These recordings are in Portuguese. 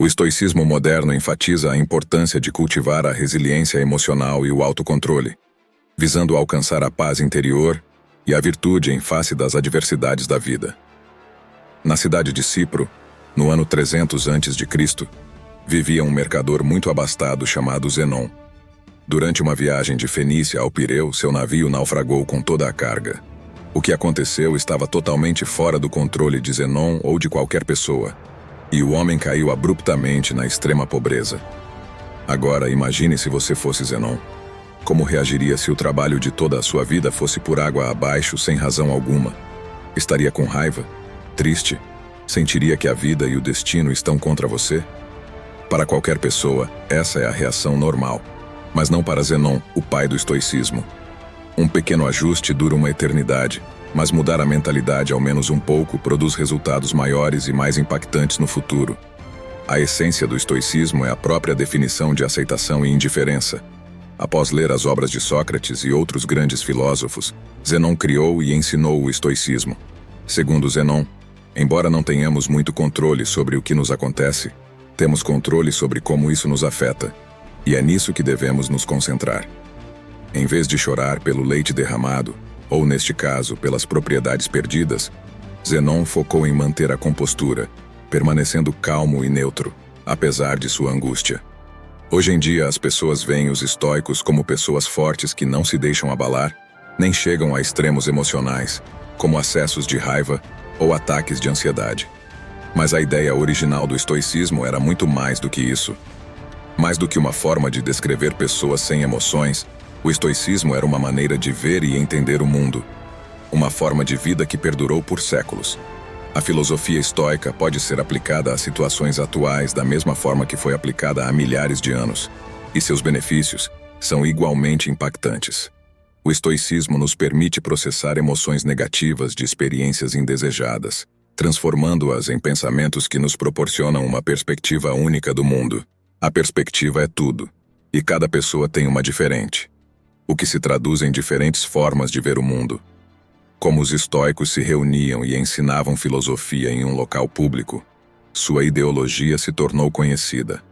O estoicismo moderno enfatiza a importância de cultivar a resiliência emocional e o autocontrole, visando alcançar a paz interior e a virtude em face das adversidades da vida. Na cidade de Cipro, no ano 300 a.C., vivia um mercador muito abastado chamado Zenon. Durante uma viagem de Fenícia ao Pireu, seu navio naufragou com toda a carga. O que aconteceu estava totalmente fora do controle de Zenon ou de qualquer pessoa, e o homem caiu abruptamente na extrema pobreza. Agora, imagine se você fosse Zenon. Como reagiria se o trabalho de toda a sua vida fosse por água abaixo sem razão alguma? Estaria com raiva? Triste? Sentiria que a vida e o destino estão contra você? Para qualquer pessoa, essa é a reação normal, mas não para Zenon, o pai do estoicismo. Um pequeno ajuste dura uma eternidade, mas mudar a mentalidade ao menos um pouco produz resultados maiores e mais impactantes no futuro. A essência do estoicismo é a própria definição de aceitação e indiferença. Após ler as obras de Sócrates e outros grandes filósofos, Zenon criou e ensinou o estoicismo. Segundo Zenon, embora não tenhamos muito controle sobre o que nos acontece, temos controle sobre como isso nos afeta, e é nisso que devemos nos concentrar. Em vez de chorar pelo leite derramado, ou neste caso, pelas propriedades perdidas, Zenon focou em manter a compostura, permanecendo calmo e neutro, apesar de sua angústia. Hoje em dia, as pessoas veem os estoicos como pessoas fortes que não se deixam abalar, nem chegam a extremos emocionais, como acessos de raiva ou ataques de ansiedade. Mas a ideia original do estoicismo era muito mais do que isso. Mais do que uma forma de descrever pessoas sem emoções, o estoicismo era uma maneira de ver e entender o mundo. Uma forma de vida que perdurou por séculos. A filosofia estoica pode ser aplicada a situações atuais da mesma forma que foi aplicada há milhares de anos, e seus benefícios são igualmente impactantes. O estoicismo nos permite processar emoções negativas de experiências indesejadas, transformando-as em pensamentos que nos proporcionam uma perspectiva única do mundo. A perspectiva é tudo, e cada pessoa tem uma diferente, o que se traduz em diferentes formas de ver o mundo. Como os estoicos se reuniam e ensinavam filosofia em um local público, sua ideologia se tornou conhecida.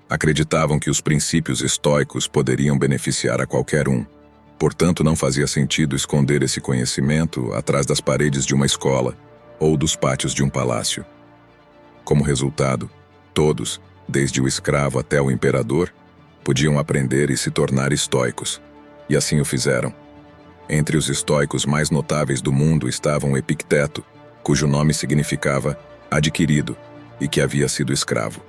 Acreditavam que os princípios estoicos poderiam beneficiar a qualquer um, portanto não fazia sentido esconder esse conhecimento atrás das paredes de uma escola ou dos pátios de um palácio. Como resultado, todos, desde o escravo até o imperador, podiam aprender e se tornar estoicos. E assim o fizeram. Entre os estoicos mais notáveis do mundo estavam Epicteto, cujo nome significava adquirido e que havia sido escravo.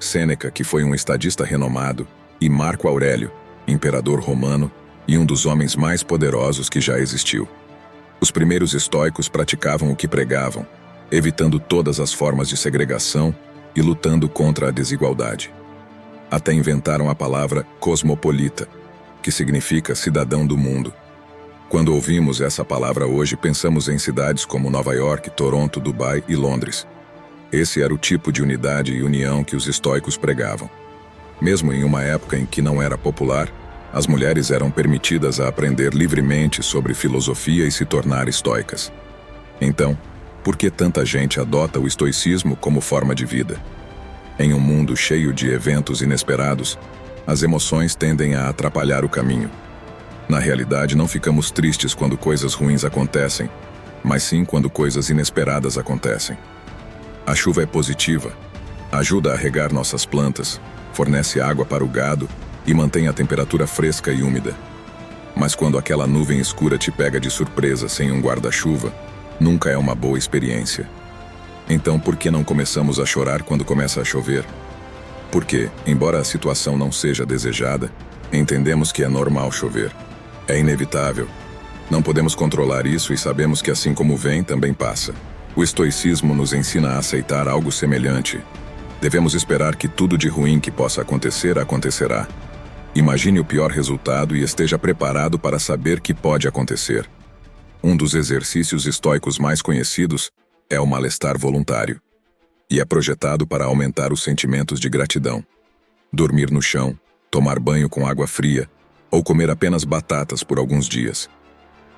Sêneca, que foi um estadista renomado, e Marco Aurélio, imperador romano e um dos homens mais poderosos que já existiu. Os primeiros estoicos praticavam o que pregavam, evitando todas as formas de segregação e lutando contra a desigualdade. Até inventaram a palavra cosmopolita, que significa cidadão do mundo. Quando ouvimos essa palavra hoje, pensamos em cidades como Nova York, Toronto, Dubai e Londres. Esse era o tipo de unidade e união que os estoicos pregavam. Mesmo em uma época em que não era popular, as mulheres eram permitidas a aprender livremente sobre filosofia e se tornar estoicas. Então, por que tanta gente adota o estoicismo como forma de vida? Em um mundo cheio de eventos inesperados, as emoções tendem a atrapalhar o caminho. Na realidade, não ficamos tristes quando coisas ruins acontecem, mas sim quando coisas inesperadas acontecem. A chuva é positiva, ajuda a regar nossas plantas, fornece água para o gado e mantém a temperatura fresca e úmida. Mas quando aquela nuvem escura te pega de surpresa sem um guarda-chuva, nunca é uma boa experiência. Então, por que não começamos a chorar quando começa a chover? Porque, embora a situação não seja desejada, entendemos que é normal chover. É inevitável. Não podemos controlar isso e sabemos que assim como vem, também passa. O estoicismo nos ensina a aceitar algo semelhante. Devemos esperar que tudo de ruim que possa acontecer, acontecerá. Imagine o pior resultado e esteja preparado para saber que pode acontecer. Um dos exercícios estoicos mais conhecidos é o malestar voluntário. E é projetado para aumentar os sentimentos de gratidão. Dormir no chão, tomar banho com água fria ou comer apenas batatas por alguns dias.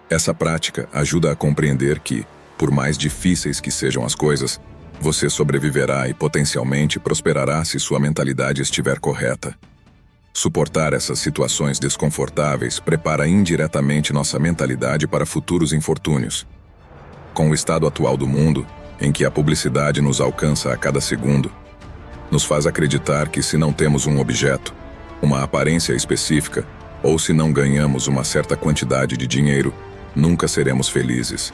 Essa prática ajuda a compreender que, por mais difíceis que sejam as coisas, Você sobreviverá e potencialmente prosperará se sua mentalidade estiver correta. Suportar essas situações desconfortáveis prepara indiretamente nossa mentalidade para futuros infortúnios. Com o estado atual do mundo, em que a publicidade nos alcança a cada segundo, nos faz acreditar que se não temos um objeto, uma aparência específica, ou se não ganhamos uma certa quantidade de dinheiro, nunca seremos felizes.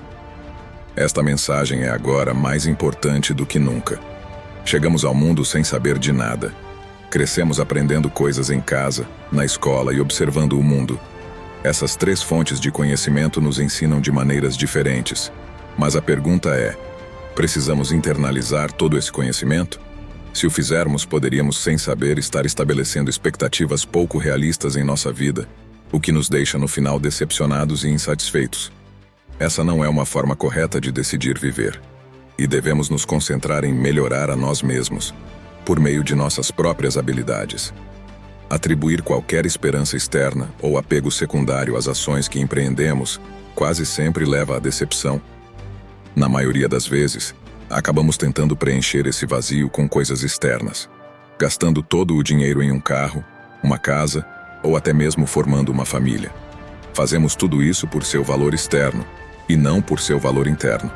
Esta mensagem é agora mais importante do que nunca. Chegamos ao mundo sem saber de nada. Crescemos aprendendo coisas em casa, na escola e observando o mundo. Essas 3 fontes de conhecimento nos ensinam de maneiras diferentes. Mas a pergunta é: precisamos internalizar todo esse conhecimento? Se o fizermos, poderíamos, sem saber, estar estabelecendo expectativas pouco realistas em nossa vida, o que nos deixa no final decepcionados e insatisfeitos. Essa não é uma forma correta de decidir viver. E devemos nos concentrar em melhorar a nós mesmos, por meio de nossas próprias habilidades. Atribuir qualquer esperança externa ou apego secundário às ações que empreendemos quase sempre leva à decepção. Na maioria das vezes, acabamos tentando preencher esse vazio com coisas externas, gastando todo o dinheiro em um carro, uma casa ou até mesmo formando uma família. Fazemos tudo isso por seu valor externo e não por seu valor interno.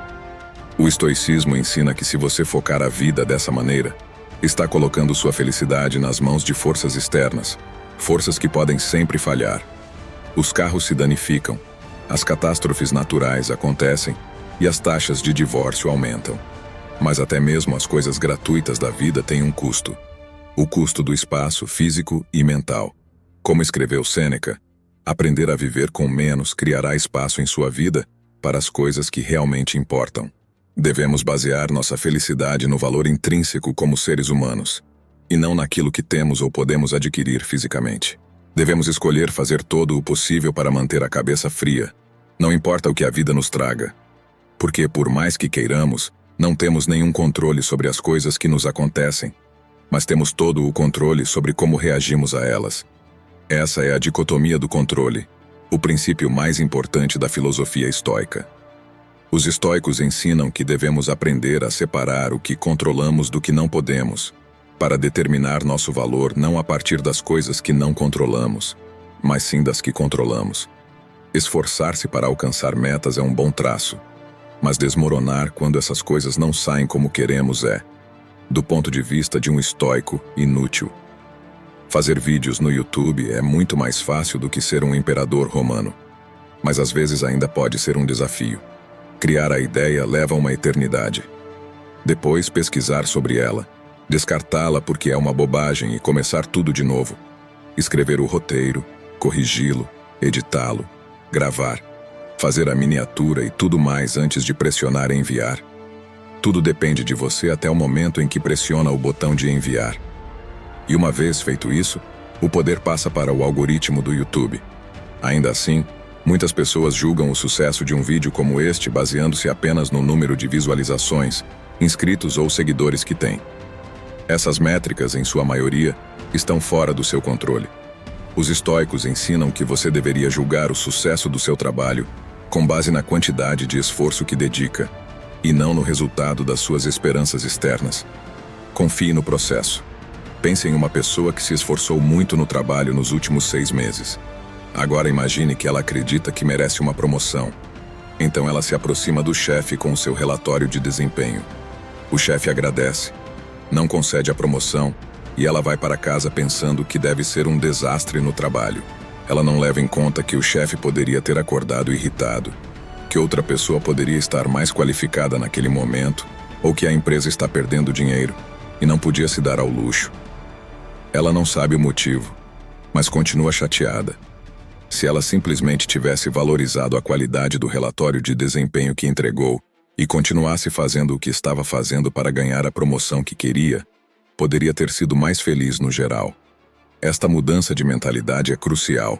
O estoicismo ensina que se você focar a vida dessa maneira, está colocando sua felicidade nas mãos de forças externas, forças que podem sempre falhar. Os carros se danificam, as catástrofes naturais acontecem e as taxas de divórcio aumentam. Mas até mesmo as coisas gratuitas da vida têm um custo. O custo do espaço físico e mental. Como escreveu Sêneca, aprender a viver com menos criará espaço em sua vida para as coisas que realmente importam. Devemos basear nossa felicidade no valor intrínseco como seres humanos, e não naquilo que temos ou podemos adquirir fisicamente. Devemos escolher fazer todo o possível para manter a cabeça fria, não importa o que a vida nos traga. Porque, por mais que queiramos, não temos nenhum controle sobre as coisas que nos acontecem, mas temos todo o controle sobre como reagimos a elas. Essa é a dicotomia do controle, o princípio mais importante da filosofia estoica. Os estoicos ensinam que devemos aprender a separar o que controlamos do que não podemos, para determinar nosso valor não a partir das coisas que não controlamos, mas sim das que controlamos. Esforçar-se para alcançar metas é um bom traço, mas desmoronar quando essas coisas não saem como queremos é, do ponto de vista de um estoico, inútil. Fazer vídeos no YouTube é muito mais fácil do que ser um imperador romano, mas às vezes ainda pode ser um desafio. Criar a ideia leva uma eternidade. Depois pesquisar sobre ela, descartá-la porque é uma bobagem e começar tudo de novo. Escrever o roteiro, corrigi-lo, editá-lo, gravar, fazer a miniatura e tudo mais antes de pressionar enviar. Tudo depende de você até o momento em que pressiona o botão de enviar. E uma vez feito isso, o poder passa para o algoritmo do YouTube. Ainda assim, muitas pessoas julgam o sucesso de um vídeo como este baseando-se apenas no número de visualizações, inscritos ou seguidores que tem. Essas métricas, em sua maioria, estão fora do seu controle. Os estoicos ensinam que você deveria julgar o sucesso do seu trabalho com base na quantidade de esforço que dedica, e não no resultado das suas esperanças externas. Confie no processo. Pense em uma pessoa que se esforçou muito no trabalho nos últimos 6 meses. Agora imagine que ela acredita que merece uma promoção. Então ela se aproxima do chefe com o seu relatório de desempenho. O chefe agradece, não concede a promoção, e ela vai para casa pensando que deve ser um desastre no trabalho. Ela não leva em conta que o chefe poderia ter acordado irritado, que outra pessoa poderia estar mais qualificada naquele momento, ou que a empresa está perdendo dinheiro e não podia se dar ao luxo. Ela não sabe o motivo, mas continua chateada. Se ela simplesmente tivesse valorizado a qualidade do relatório de desempenho que entregou e continuasse fazendo o que estava fazendo para ganhar a promoção que queria, poderia ter sido mais feliz no geral. Esta mudança de mentalidade é crucial.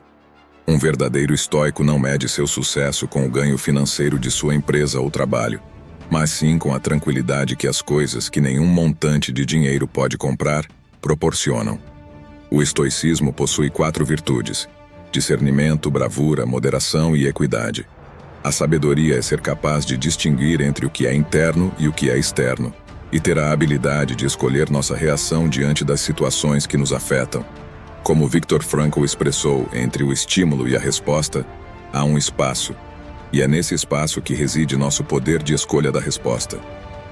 Um verdadeiro estoico não mede seu sucesso com o ganho financeiro de sua empresa ou trabalho, mas sim com a tranquilidade que as coisas que nenhum montante de dinheiro pode comprar proporcionam. O estoicismo possui 4 virtudes: discernimento, bravura, moderação e equidade. A sabedoria é ser capaz de distinguir entre o que é interno e o que é externo, e ter a habilidade de escolher nossa reação diante das situações que nos afetam. Como Viktor Frankl expressou, entre o estímulo e a resposta, há um espaço, e é nesse espaço que reside nosso poder de escolha da resposta.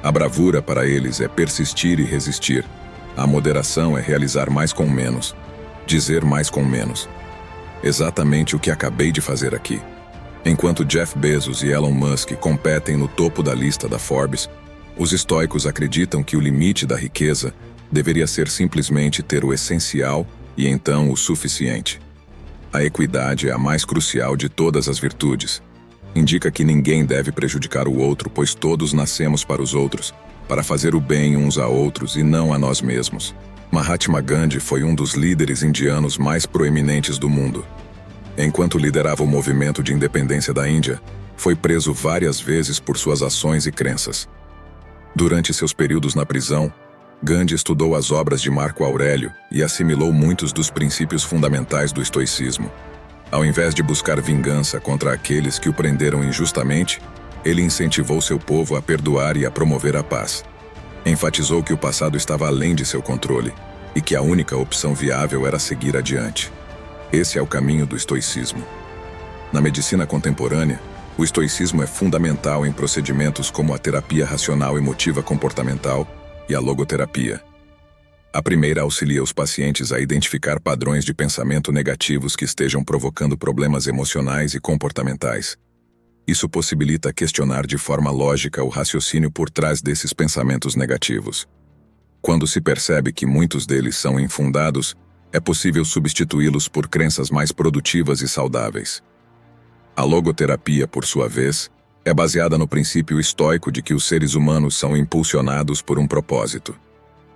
A bravura para eles é persistir e resistir. A moderação é realizar mais com menos, dizer mais com menos. Exatamente o que acabei de fazer aqui. Enquanto Jeff Bezos e Elon Musk competem no topo da lista da Forbes, os estoicos acreditam que o limite da riqueza deveria ser simplesmente ter o essencial e então o suficiente. A equidade é a mais crucial de todas as virtudes. Indica que ninguém deve prejudicar o outro, pois todos nascemos para os outros, para fazer o bem uns a outros e não a nós mesmos. Mahatma Gandhi foi um dos líderes indianos mais proeminentes do mundo. Enquanto liderava o movimento de independência da Índia, foi preso várias vezes por suas ações e crenças. Durante seus períodos na prisão, Gandhi estudou as obras de Marco Aurélio e assimilou muitos dos princípios fundamentais do estoicismo. Ao invés de buscar vingança contra aqueles que o prenderam injustamente, ele incentivou seu povo a perdoar e a promover a paz. Enfatizou que o passado estava além de seu controle e que a única opção viável era seguir adiante. Esse é o caminho do estoicismo. Na medicina contemporânea, o estoicismo é fundamental em procedimentos como a terapia racional emotiva comportamental e a logoterapia. A primeira auxilia os pacientes a identificar padrões de pensamento negativos que estejam provocando problemas emocionais e comportamentais. Isso possibilita questionar de forma lógica o raciocínio por trás desses pensamentos negativos. Quando se percebe que muitos deles são infundados, é possível substituí-los por crenças mais produtivas e saudáveis. A logoterapia, por sua vez, é baseada no princípio estoico de que os seres humanos são impulsionados por um propósito.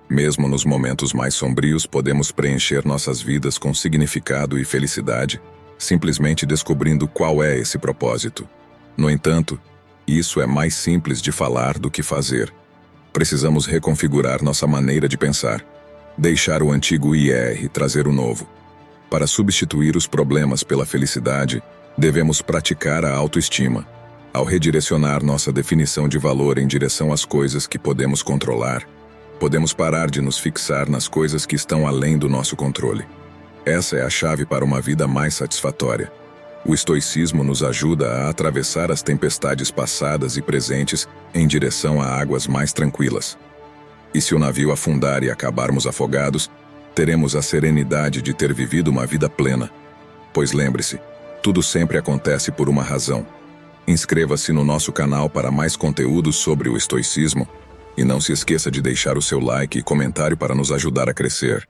Mesmo nos momentos mais sombrios, podemos preencher nossas vidas com significado e felicidade, simplesmente descobrindo qual é esse propósito. No entanto, isso é mais simples de falar do que fazer. Precisamos reconfigurar nossa maneira de pensar, deixar o antigo e trazer o novo. Para substituir os problemas pela felicidade, devemos praticar a autoestima. Ao redirecionar nossa definição de valor em direção às coisas que podemos controlar, podemos parar de nos fixar nas coisas que estão além do nosso controle. Essa é a chave para uma vida mais satisfatória. O estoicismo nos ajuda a atravessar as tempestades passadas e presentes em direção a águas mais tranquilas. E se o navio afundar e acabarmos afogados, teremos a serenidade de ter vivido uma vida plena. Pois lembre-se, tudo sempre acontece por uma razão. Inscreva-se no nosso canal para mais conteúdos sobre o estoicismo e não se esqueça de deixar o seu like e comentário para nos ajudar a crescer.